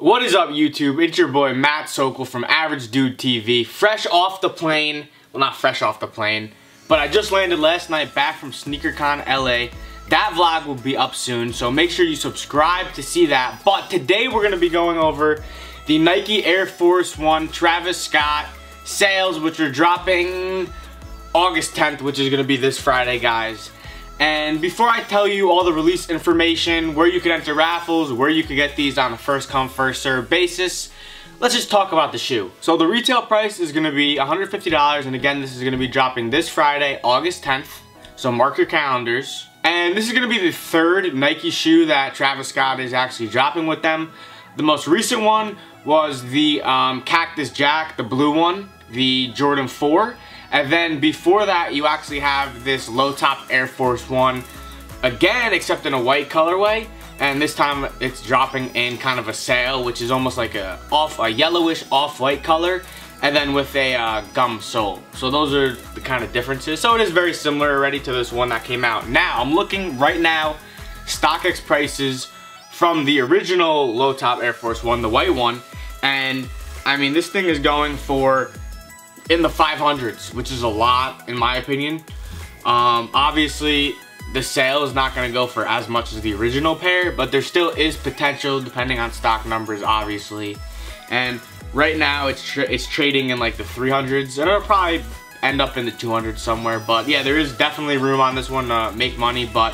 What is up, YouTube? It's your boy Matt Sokol from AverageDudeTV, fresh off the plane. Well, not fresh off the plane, but I just landed last night back from SneakerCon LA. That vlog will be up soon, so make sure you subscribe to see that. But today we're going to be going over the Nike Air Force 1 Travis Scott sales, which are dropping August 10th, which is going to be this Friday, guys. And before I tell you all the release information, where you can enter raffles, where you can get these on a first come first serve basis, let's just talk about the shoe. So the retail price is going to be $150, and again, this is going to be dropping this Friday, August 10th. So mark your calendars. And this is going to be the third Nike shoe that Travis Scott is actually dropping with them. The most recent one was the Cactus Jack, the blue one, the Jordan 4. And then before that, you actually have this low-top Air Force 1, again, except in a white colorway. And this time, it's dropping in kind of a sail, which is almost like a yellowish off-white color, and then with a gum sole. So those are the kind of differences. So it is very similar already to this one that came out. Now, I'm looking right now, StockX prices from the original low-top Air Force 1, the white one, and I mean, this thing is going for in the 500s, which is a lot in my opinion. Obviously the sale is not going to go for as much as the original pair, but there still is potential depending on stock numbers, obviously. And right now it's trading in like the 300s, and it'll probably end up in the 200s somewhere. But yeah, there is definitely room on this one to make money, but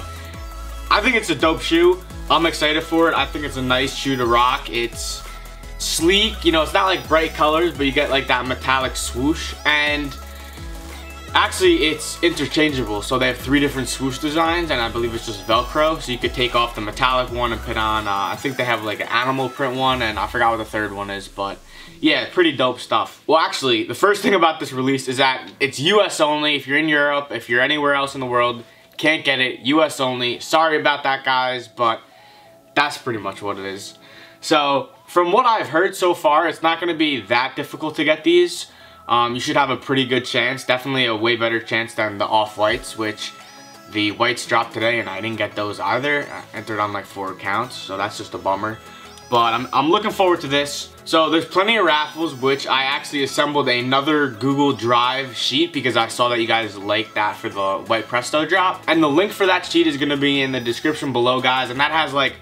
I think it's a dope shoe. I'm excited for it. I think it's a nice shoe to rock. It's sleek, you know, it's not like bright colors, but you get like that metallic swoosh, and actually it's interchangeable. So they have 3 different swoosh designs, and I believe it's just Velcro, so you could take off the metallic one and put on, I think they have like an animal print one, and I forgot what the third one is, but yeah, pretty dope stuff. Well, actually, the first thing about this release is that it's US only. If you're in Europe, if you're anywhere else in the world, can't get it, US only. Sorry about that, guys, but that's pretty much what it is. So from what I've heard so far, it's not going to be that difficult to get these. You should have a pretty good chance, definitely a way better chance than the off-whites, which the whites dropped today and I didn't get those either. I entered on like 4 accounts, so that's just a bummer. But I'm looking forward to this. So there's plenty of raffles, which I actually assembled another Google Drive sheet because I saw that you guys liked that for the white Presto drop. And the link for that sheet is going to be in the description below, guys, and that has like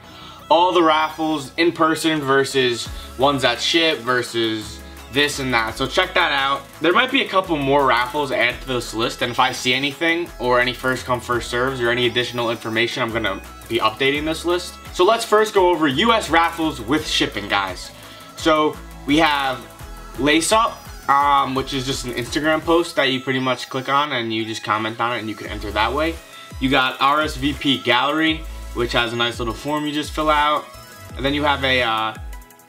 all the raffles in person versus ones that ship versus this and that. So check that out. There might be a couple more raffles added to this list, and if I see anything or any first come first serves or any additional information, I'm gonna be updating this list. So let's first go over US raffles with shipping, guys. So we have Lace Up, which is just an Instagram post that you pretty much click on and you just comment on it and you can enter that way. You got RSVP Gallery, which has a nice little form you just fill out. And then you have a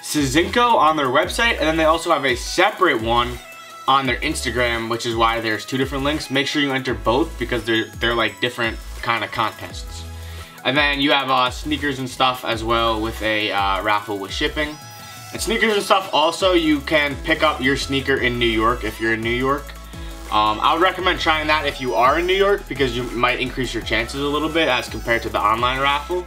Cizinco on their website, and then they also have a separate one on their Instagram, which is why there's 2 different links. Make sure you enter both because they're like different kind of contests. And then you have sneakers and stuff as well with a raffle with shipping. And sneakers and stuff also, you can pick up your sneaker in New York if you're in New York. I would recommend trying that if you are in New York because you might increase your chances a little bit as compared to the online raffle.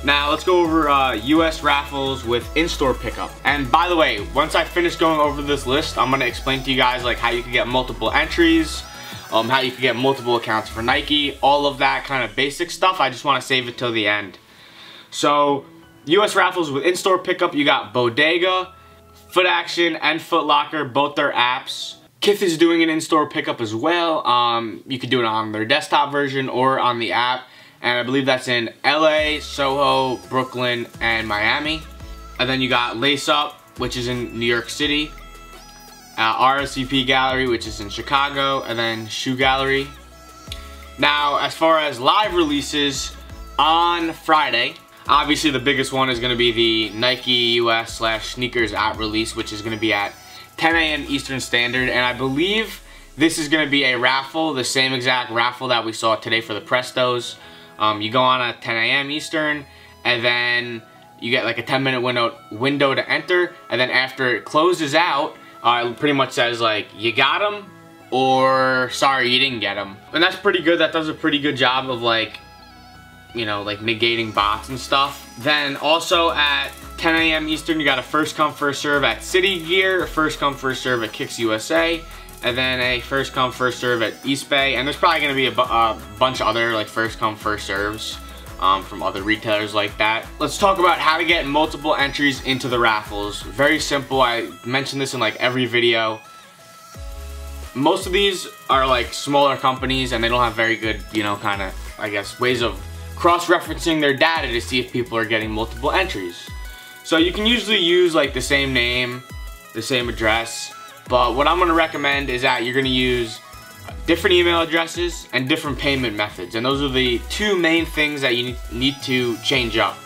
Now let's go over US raffles with in-store pickup. And by the way, once I finish going over this list, I'm going to explain to you guys like how you can get multiple entries, how you can get multiple accounts for Nike, all of that kind of basic stuff. I just want to save it till the end. So US raffles with in-store pickup, you got Bodega, Foot Action, and Foot Locker, both their apps. Kith is doing an in-store pickup as well. You could do it on their desktop version or on the app. And I believe that's in LA, Soho, Brooklyn, and Miami. And then you got Lace Up, which is in New York City. RSVP Gallery, which is in Chicago. And then Shoe Gallery. Now, as far as live releases, on Friday, obviously the biggest one is going to be the Nike US/sneakers app release, which is going to be at 10 a.m. Eastern Standard, and I believe this is going to be a raffle, the same exact raffle that we saw today for the Prestos. You go on at 10 a.m. Eastern, and then you get like a 10-minute window to enter, and then after it closes out, it pretty much says like, you got them, or sorry, you didn't get them. And that's pretty good. That does a pretty good job of like, you know, like negating bots and stuff. Then also at 10 a.m. Eastern, you got a first come, first serve at City Gear, a first come, first serve at Kicks USA, and then a first come, first serve at East Bay. And there's probably gonna be a bunch of other like first come, first serves from other retailers like that. Let's talk about how to get multiple entries into the raffles. Very simple. I mentioned this in like every video. Most of these are like smaller companies and they don't have very good, you know, kind of, I guess, ways of cross-referencing their data to see if people are getting multiple entries. So you can usually use like the same name, the same address, but what I'm gonna recommend is that you're gonna use different email addresses and different payment methods, and those are the two main things that you need to change up.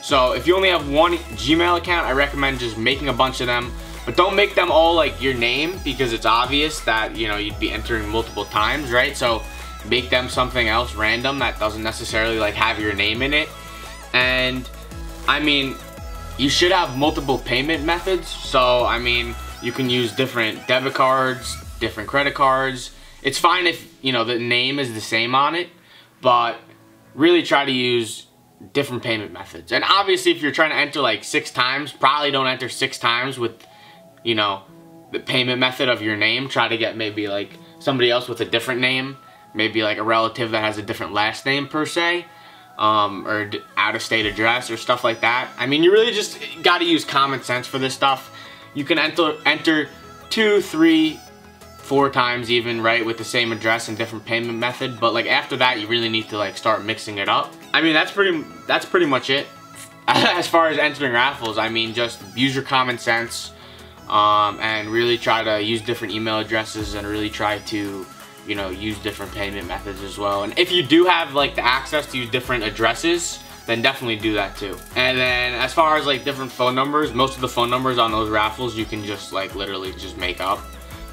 So if you only have one Gmail account, I recommend just making a bunch of them, but don't make them all like your name, because it's obvious that, you know, you'd be entering multiple times, right? So make them something else random that doesn't necessarily like have your name in it. And I mean, you should have multiple payment methods. So I mean, you can use different debit cards, different credit cards. It's fine if, you know, the name is the same on it, but really try to use different payment methods. And obviously if you're trying to enter like 6 times, probably don't enter 6 times with, you know, the payment method of your name. Try to get maybe like somebody else with a different name, maybe like a relative that has a different last name per se, or out-of-state address or stuff like that. I mean, you really just got to use common sense for this stuff. You can enter 2, 3, 4 times even, right, with the same address and different payment method, but like after that you really need to like start mixing it up. I mean, that's pretty much it as far as entering raffles. I mean, just use your common sense and really try to use different email addresses and really try to, you know, use different payment methods as well. And if you do have like the access to use different addresses, then definitely do that too. And then as far as like different phone numbers, most of the phone numbers on those raffles you can just like literally just make up,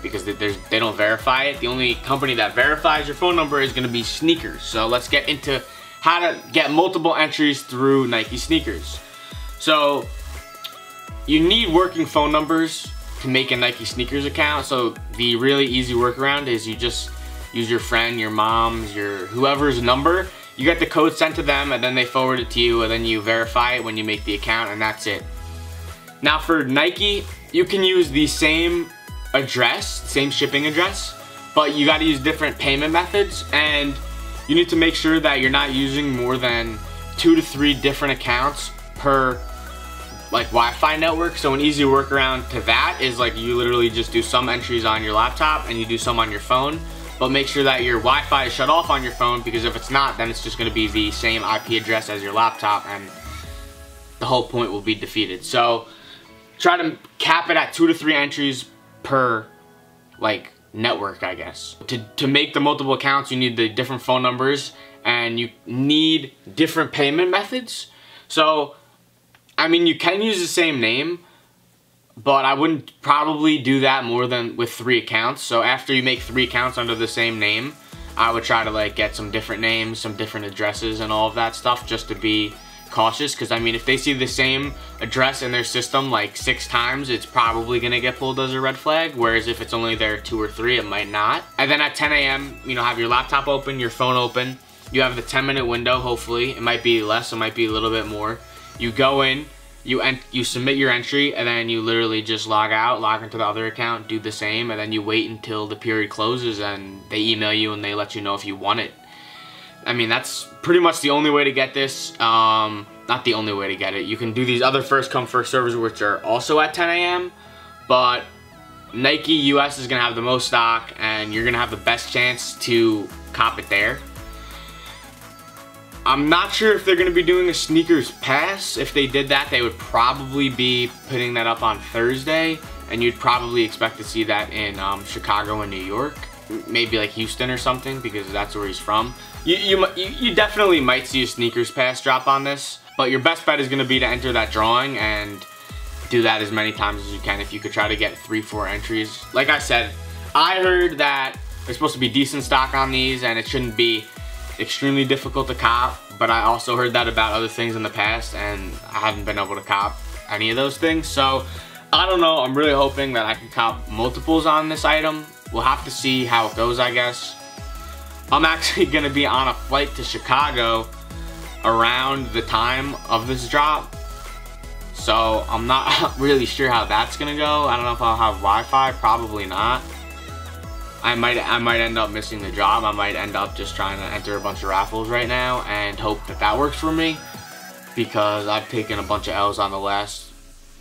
because they don't verify it. The only company that verifies your phone number is gonna be sneakers. So let's get into how to get multiple entries through Nike sneakers. So you need working phone numbers to make a Nike sneakers account. So the really easy workaround is you just use your friend, your mom's, your whoever's number. You get the code sent to them and then they forward it to you, and then you verify it when you make the account, and that's it. Now for Nike, you can use the same address, same shipping address, but you got to use different payment methods, and you need to make sure that you're not using more than 2 to 3 different accounts per like Wi-Fi network. So an easy workaround to that is like you literally just do some entries on your laptop and you do some on your phone, but make sure that your Wi-Fi is shut off on your phone, because if it's not, then it's just going to be the same IP address as your laptop and the whole point will be defeated. So try to cap it at 2 to 3 entries per like network, I guess. To make the multiple accounts, you need the different phone numbers and you need different payment methods. So I mean, you can use the same name, but I wouldn't probably do that more than with 3 accounts. So after you make 3 accounts under the same name, I would try to like get some different names, some different addresses and all of that stuff, just to be cautious. Because I mean, if they see the same address in their system like 6 times, it's probably gonna get pulled as a red flag, whereas if it's only there 2 or 3, it might not. And then at 10 a.m., you know, have your laptop open, your phone open, you have the 10-minute window. Hopefully it might be less, it might be a little bit more. You go in, you submit your entry, and then you literally just log out, log into the other account, do the same, and then you wait until the period closes and they email you and they let you know if you won it. I mean, that's pretty much the only way to get this. Not the only way to get it. You can do these other first come first servers, which are also at 10 a.m. but Nike US is gonna have the most stock and you're gonna have the best chance to cop it there. I'm not sure if they're gonna be doing a sneakers pass. If they did that, they would probably be putting that up on Thursday, and you'd probably expect to see that in Chicago and New York, maybe like Houston or something, because that's where he's from. You definitely might see a sneakers pass drop on this, but your best bet is gonna be to enter that drawing and do that as many times as you can. If you could try to get 3-4 entries. Like I said, I heard that there's supposed to be decent stock on these and it shouldn't be extremely difficult to cop, but I also heard that about other things in the past and I haven't been able to cop any of those things. So I don't know, I'm really hoping that I can cop multiples on this item. We'll have to see how it goes, I guess. I'm actually gonna be on a flight to Chicago around the time of this drop. So I'm not really sure how that's gonna go. I don't know if I'll have Wi-Fi, probably not. I might end up missing the job. I might end up just trying to enter a bunch of raffles right now and hope that that works for me, because I've taken a bunch of L's on the last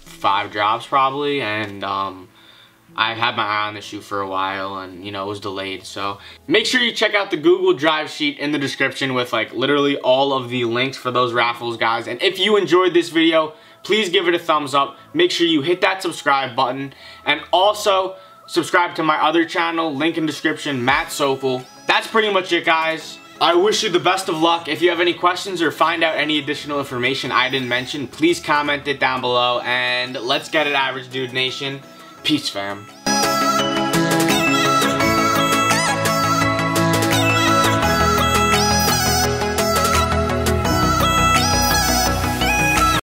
5 jobs probably, and I had my eye on the shoe for a while, and you know, it was delayed. So make sure you check out the Google Drive sheet in the description with like literally all of the links for those raffles, guys. And if you enjoyed this video, please give it a thumbs up. Make sure you hit that subscribe button, and also subscribe to my other channel, link in description, Matt Sokol. That's pretty much it, guys. I wish you the best of luck. If you have any questions or find out any additional information I didn't mention, please comment it down below, and let's get it, Average Dude Nation. Peace, fam.